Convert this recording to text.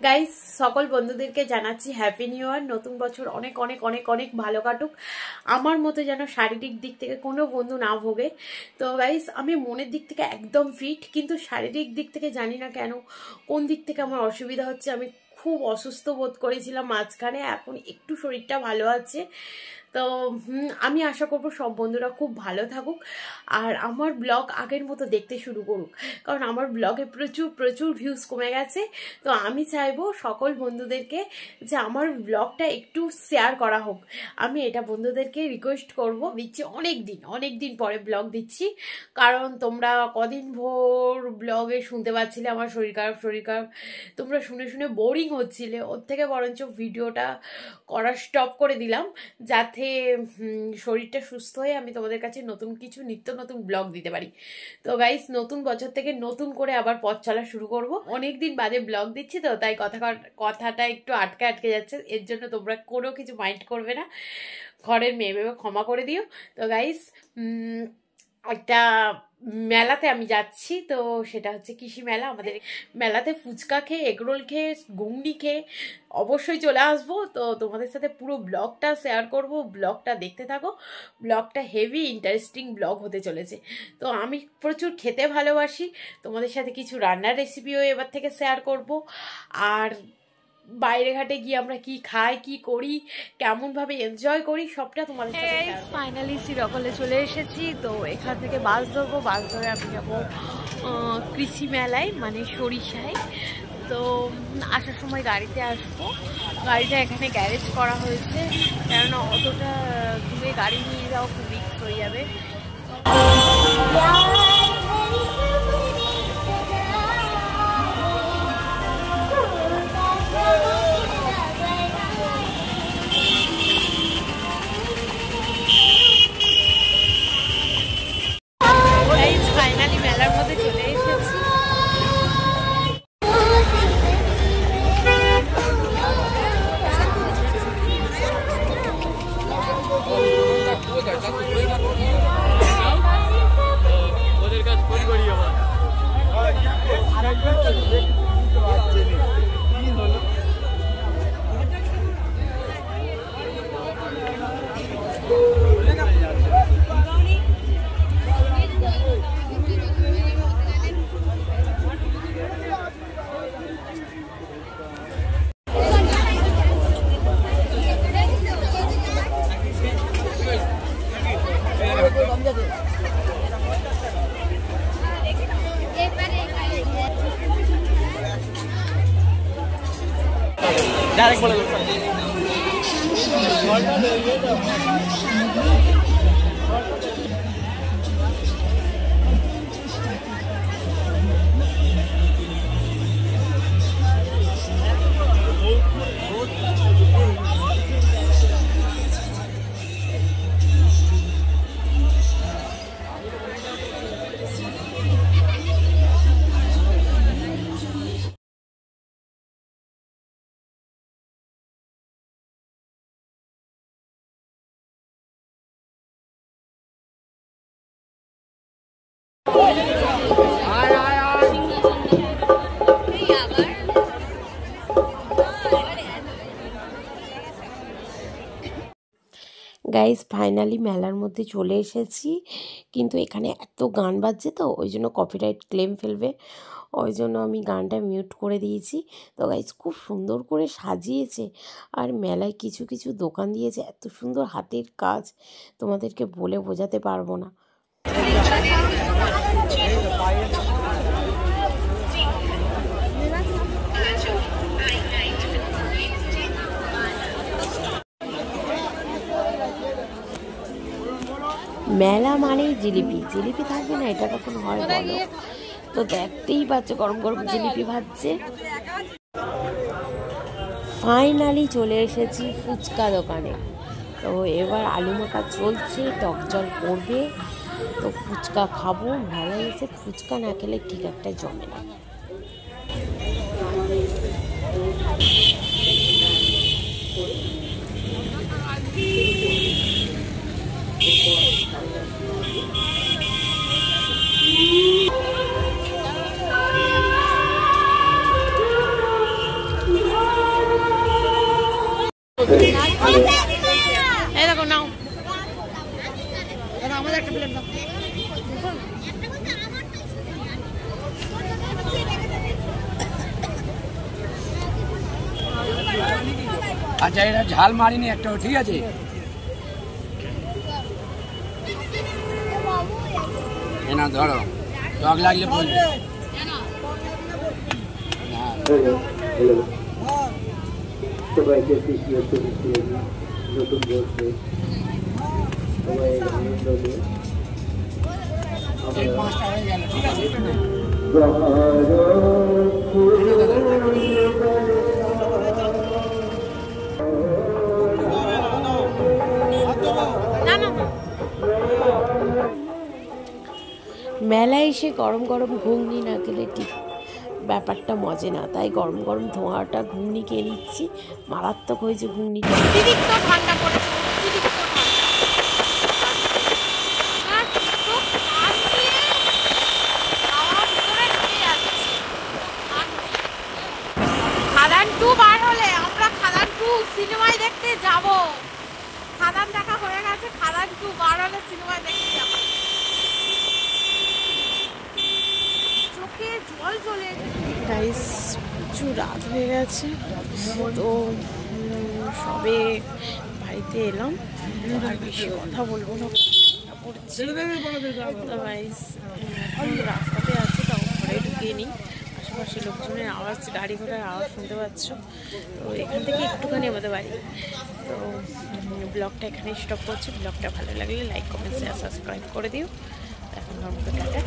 Guys সকল বন্ধুদেরকে জানাচ্ছি হ্যাপি নিউ ইয়ার। নতুন বছর অনেক অনেক অনেক অনেক ভালো কাটুক। আমার মতো যেন শারীরিক দিক থেকে কোনো বন্ধু না ভোগে। তো গাইস আমি মনের দিক থেকে একদম ফিট, কিন্তু শারীরিক দিক থেকে জানি না কেন কোন দিক থেকে আমার অসুবিধা হচ্ছে। আমি খুব অসুস্থ বোধ করেছিলাম মাঝখানে, এখন একটু শরীরটা ভালো আছে। তো আমি আশা করব সব বন্ধুরা খুব ভালো থাকুক আর আমার ব্লগ আগের মতো দেখতে শুরু করুক, কারণ আমার ব্লগে প্রচুর প্রচুর ভিউজ কমে গেছে। তো আমি চাইবো সকল বন্ধুদেরকে যে আমার ব্লগটা একটু শেয়ার করা হোক। আমি এটা বন্ধুদেরকে রিকোয়েস্ট করব। দিচ্ছি অনেক দিন পরে ব্লগ দিচ্ছি, কারণ তোমরা কদিন ভোর ব্লগে শুনতে পাচ্ছিলে আমার শরীর খারাপ। তোমরা শুনে শুনে বোরিং হচ্ছিলে, ওর থেকে বরঞ্চ ভিডিওটা করা স্টপ করে দিলাম, যাতে শরীরটা সুস্থ হয়ে আমি তোমাদের কাছে নতুন কিছু নিত্য নতুন ব্লগ দিতে পারি। তো গাইস নতুন বছর থেকে নতুন করে আবার পথ চলা শুরু করব। অনেকদিন বাদে ব্লগ দিচ্ছি, তো তাই কথাটা একটু আটকে যাচ্ছে, এর জন্য তোমরা কোনো কিছু মাইন্ড করবে না, ঘরের মেয়ে ভেবে ক্ষমা করে দিও। তো গাইস একটা মেলাতে আমি যাচ্ছি, তো সেটা হচ্ছে কৃষি মেলা। আমাদের মেলাতে ফুচকা খেয়ে, এগরোল খেয়ে, ঘুগনি খেয়ে অবশ্যই চলে আসবো। তো তোমাদের সাথে পুরো ব্লগটা শেয়ার করব, ব্লগটা দেখতে থাকো। ব্লগটা হেভি ইন্টারেস্টিং ব্লগ হতে চলেছে। তো আমি প্রচুর খেতে ভালোবাসি, তোমাদের সাথে কিছু রান্নার রেসিপিও এবার থেকে শেয়ার করব। আর বাইরে ঘাটে গিয়ে আমরা কি খাই, কি করি, কেমন ভাবে এনজয় করি, সবটা তোমাদের সাথে। ফাইনালি শ্রীরকলে চলে এসেছি। তো এখান থেকে বাস ধরবো, বাস ধরে আমি যাবো কৃষি মেলায়, মানে সরিষায়। তো আসার সময় গাড়িতে আসবো। গাড়িটা এখানে গ্যারেজ করা হয়েছে, কেননা অতটা দূরে গাড়ি নিয়ে যাওয়া খুব রিস্ক হয়ে যাবে। ফাইনালি মেলার মধ্যে চলে এসেছি। डायरेक्ट बोले গাইস ফাইনালি মেলার মধ্যে চলে এসেছি, কিন্তু এখানে এত গান বাজছে, তো ওই জন্য কপিরাইট ক্লেম ফেলবে, ওই জন্য আমি গানটা মিউট করে দিয়েছি। তো গাইস খুব সুন্দর করে সাজিয়েছে, আর মেলায় কিছু কিছু দোকান দিয়েছে, এত সুন্দর হাতের কাজ, তোমাদেরকে বলে বোঝাতে পারবো না। মেলা মানেই জিলিপি থাকবে না, এটা কখন হয় বলো? তো দেখতেই পাচ্ছ গরম গরম জিলিপি ভাজছে। ফাইনালি চলে এসেছি ফুচকা দোকানে। তো এবার আলু মাখা চলছে, টক জল পড়বে, তো ফুচকা খাবো। মেলায় এসে ফুচকা না খেলে ঠিক একটা জমে না। এই দেখো নাও আমাদের একটা প্লেট দাও। আচ্ছা এটা ঝাল মারিনি একটাও, ঠিক আছে? না ধরো, টক লাগলে বলবে। সবাইকে খুশি হতে নতুন বছরে সবাই আনন্দ নিয়ে মেলায় এসে গরম গরম ঘুগনি না খেলে ঠিক ব্যাপারটা মজে না, তাই গরম গরম ধোঁয়াটা ঘুগনি খেয়ে নিচ্ছি। মারাত্মক হয়েছে ঘুগনিটা। অতিরিক্ত ঠান্ডা পড়েছে, অতিরিক্ত খাদান 2 বার হলে আমরা খাদান 2 সিনেমায় দেখতে যাব। খাদান দেখা হয়ে গেছে, খাদান 2 বার হলে সিনেমায় দেখতে যাব। চোখে জল চলে গাইস, প্রচুর রাত হয়ে গেছে তো সবে বাড়িতে এলাম, আর বেশি কথা বলবো না পড়ছে তো গাইস। রাস্তাতে আছে, তাও ঘরে ঢুকিয়ে নিই। আশেপাশে লোকজনের আওয়াজ, গাড়ি ঘোড়ার আওয়াজ শুনতে পাচ্ছ। তো এখান থেকে একটুখানি আমাদের বাড়ি। তো ব্লগটা এখানে স্টপ করছি। ব্লগটা ভালো লাগলে লাইক, কমেন্ট, শেয়ার, সাবস্ক্রাইব করে দিও। এখন আমার মতো টাটা।